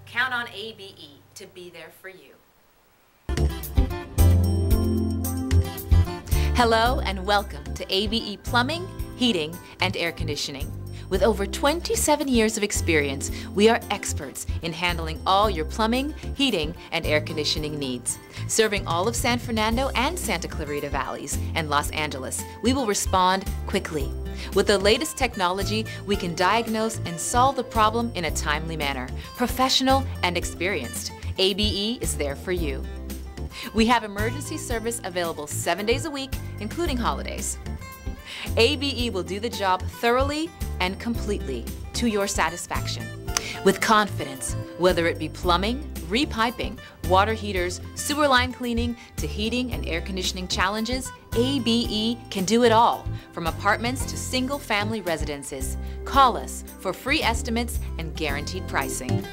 Count on ABE to be there for you. Hello and welcome to ABE Plumbing, Heating, and Air Conditioning. With over 27 years of experience, we are experts in handling all your plumbing, heating, and air conditioning needs. Serving all of San Fernando and Santa Clarita Valleys and Los Angeles, we will respond quickly. With the latest technology, we can diagnose and solve the problem in a timely manner. Professional and experienced, ABE is there for you. We have emergency service available 7 days a week, including holidays. ABE will do the job thoroughly and completely to your satisfaction. With confidence, whether it be plumbing, repiping, water heaters, sewer line cleaning, to heating and air conditioning challenges, ABE can do it all, from apartments to single-family residences. Call us for free estimates and guaranteed pricing.